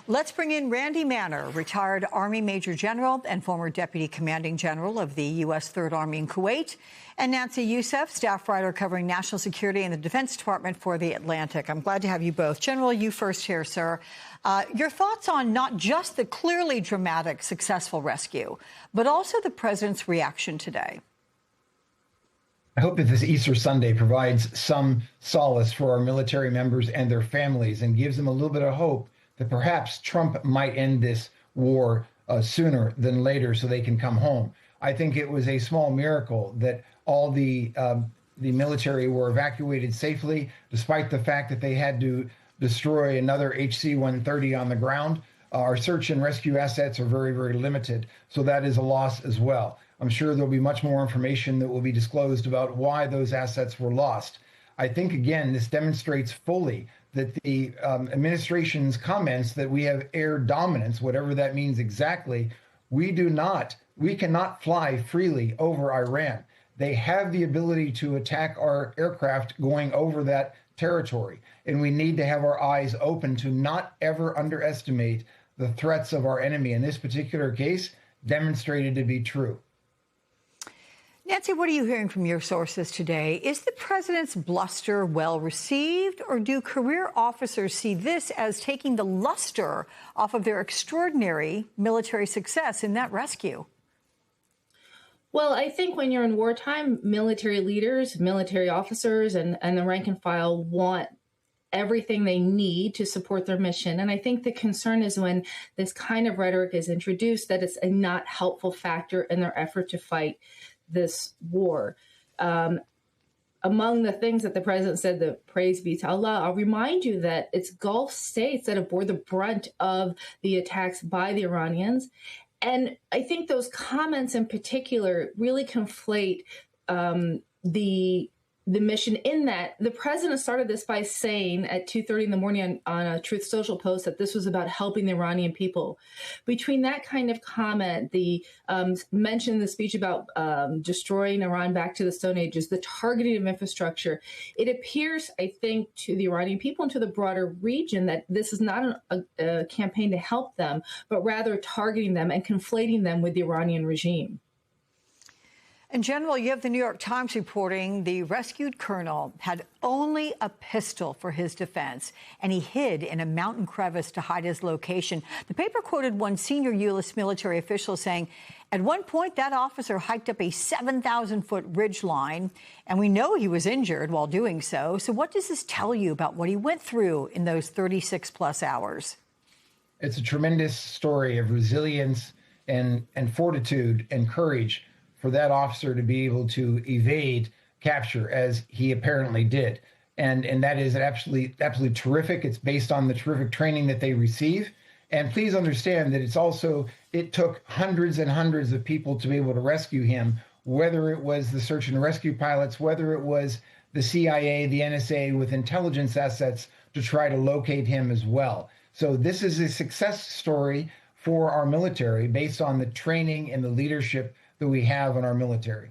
Let's bring in Randy Manner, retired Army Major General and former Deputy Commanding General of the U.S. Third Army in Kuwait, and Nancy Youssef, staff writer covering national security in the Defense Department for The Atlantic. I'm glad to have you both. General, you first here, sir. Your thoughts on not just the clearly dramatic, successful rescue, but also the president's reaction today? I hope that this Easter Sunday provides some solace for our military members and their families and gives them a little bit of hope that perhaps Trump might end this war sooner than later so they can come home. I think it was a small miracle that all the military were evacuated safely, despite the fact that they had to destroy another HC-130 on the ground. Our search and rescue assets are very, very limited, so that is a loss as well. I'm sure there'll be much more information that will be disclosed about why those assets were lost. I think, again, this demonstrates fully that the administration's comments that we have air dominance, whatever that means exactly, we cannot fly freely over Iran. They have the ability to attack our aircraft going over that territory, and we need to have our eyes open to not ever underestimate the threats of our enemy. In this particular case, demonstrated to be true. Nancy, what are you hearing from your sources today? Is the president's bluster well received, or do career officers see this as taking the luster off of their extraordinary military success in that rescue? Well, I think when you're in wartime, military leaders, military officers, and the rank and file want everything they need to support their mission. And I think the concern is when this kind of rhetoric is introduced, that it's a not helpful factor in their effort to fight this war. Among the things that the president said, that praise be to Allah, I'll remind you that it's Gulf states that have bore the brunt of the attacks by the Iranians. And I think those comments in particular really conflate the mission, in that the president started this by saying at 2:30 in the morning on a Truth Social post that this was about helping the Iranian people. Between that kind of comment, the mention in the speech about destroying Iran back to the Stone Ages, the targeting of infrastructure, it appears, I think, to the Iranian people and to the broader region that this is not a campaign to help them, but rather targeting them and conflating them with the Iranian regime. And General, you have the New York Times reporting the rescued colonel had only a pistol for his defense, and he hid in a mountain crevice to hide his location. The paper quoted one senior U.S. military official saying, at one point, that officer hiked up a 7,000-foot ridge line, and we know he was injured while doing so. So what does this tell you about what he went through in those 36-plus hours? It's a tremendous story of resilience and fortitude and courage for that officer to be able to evade capture as he apparently did. And that is absolutely terrific. It's based on the terrific training that they receive. And please understand that it took hundreds and hundreds of people to be able to rescue him, whether it was the search and rescue pilots, whether it was the CIA, the NSA with intelligence assets to try to locate him as well. So this is a success story for our military based on the training and the leadership that we have in our military.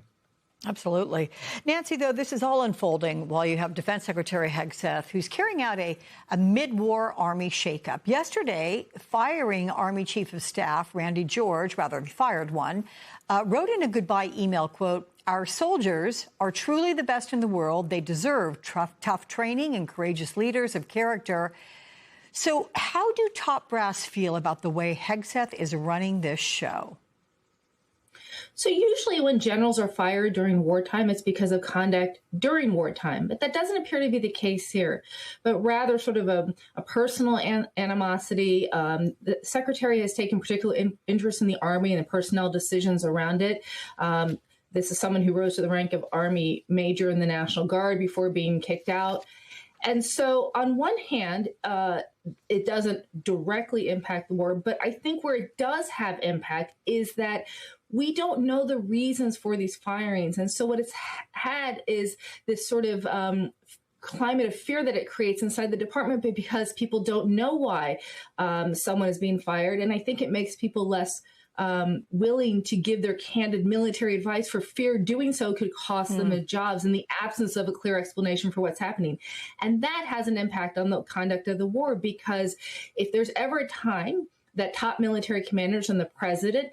Absolutely. Nancy, though, this is all unfolding while you have Defense Secretary Hegseth, who's carrying out a mid-war Army shakeup. Yesterday, firing Army Chief of Staff Randy George, rather, he fired one, wrote in a goodbye email, quote, "Our soldiers are truly the best in the world. They deserve tough training and courageous leaders of character." So how do top brass feel about the way Hegseth is running this show? So usually when generals are fired during wartime, it's because of conduct during wartime. But that doesn't appear to be the case here, but rather sort of a personal animosity. The secretary has taken particular interest in the Army and the personnel decisions around it. This is someone who rose to the rank of Army Major in the National Guard before being kicked out. And so on one hand, it doesn't directly impact the war, but I think where it does have impact is that we don't know the reasons for these firings. And so what it's had is this sort of climate of fear that it creates inside the department, but because people don't know why someone is being fired. And I think it makes people less willing to give their candid military advice for fear doing so could cost them their jobs in the absence of a clear explanation for what's happening. And that has an impact on the conduct of the war, because if there's ever a time that top military commanders and the president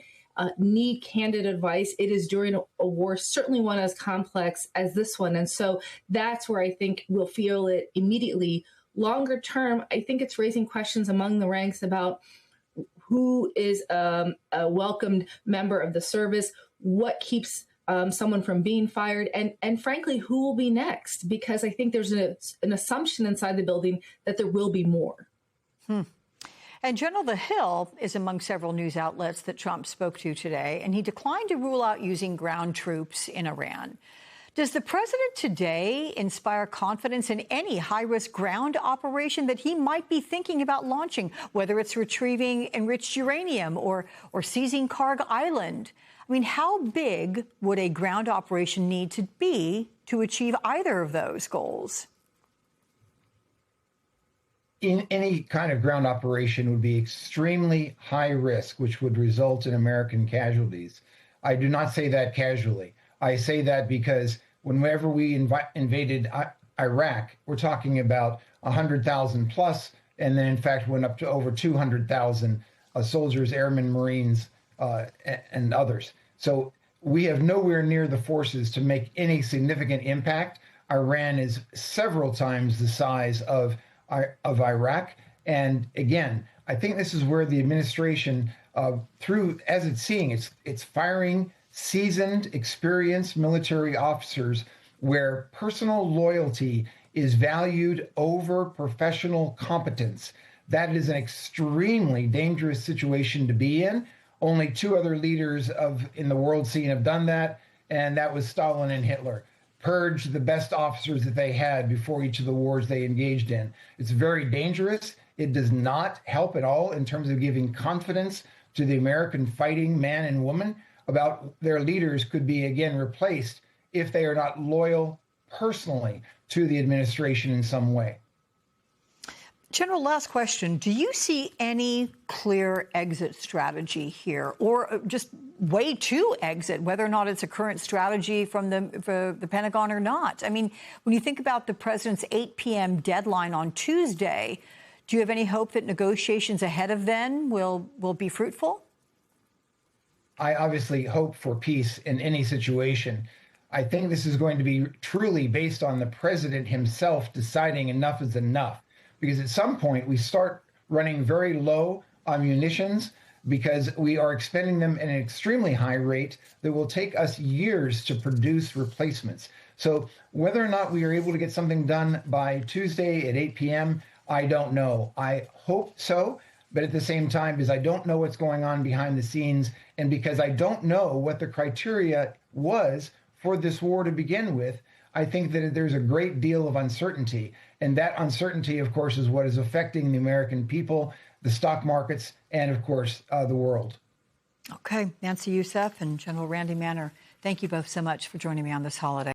need candid advice, it is during a war, certainly one as complex as this one. And so that's where I think we'll feel it immediately. Longer term, I think it's raising questions among the ranks about who is a welcomed member of the service, what keeps someone from being fired, and frankly, who will be next? Because I think there's an assumption inside the building that there will be more. And General The Hill is among several news outlets that Trump spoke to today, and he declined to rule out using ground troops in Iran. Does the president today inspire confidence in any high-risk ground operation that he might be thinking about launching, whether it's retrieving enriched uranium or seizing Karg Island? I mean, how big would a ground operation need to be to achieve either of those goals? In any kind of ground operation would be extremely high risk, which would result in American casualties. I do not say that casually. I say that because whenever we invaded Iraq, we're talking about 100,000 plus, and then in fact went up to over 200,000 soldiers, airmen, Marines, and others. So we have nowhere near the forces to make any significant impact. Iran is several times the size of Iraq. And again, I think this is where the administration, as it's seeing, it's firing seasoned, experienced military officers where personal loyalty is valued over professional competence. That is an extremely dangerous situation to be in. Only two other leaders in the world scene have done that, and that was Stalin and Hitler. Purged the best officers that they had before each of the wars they engaged in. It's very dangerous. It does not help at all in terms of giving confidence to the American fighting man and woman about their leaders could be again replaced if they are not loyal personally to the administration in some way. General, last question. Do you see any clear exit strategy here, or just way to exit, whether or not it's a current strategy from the Pentagon or not? I mean, when you think about the president's 8 p.m. deadline on Tuesday, do you have any hope that negotiations ahead of then will be fruitful? I obviously hope for peace in any situation. I think this is going to be truly based on the president himself deciding enough is enough. Because at some point we start running very low on munitions because we are expending them at an extremely high rate that will take us years to produce replacements. So whether or not we are able to get something done by Tuesday at 8 p.m., I don't know. I hope so. But at the same time, because I don't know what's going on behind the scenes, and because I don't know what the criteria was for this war to begin with, I think that there's a great deal of uncertainty. And that uncertainty, of course, is what is affecting the American people, the stock markets, and, of course, the world. Okay. Nancy Youssef and General Randy Manner, thank you both so much for joining me on this holiday.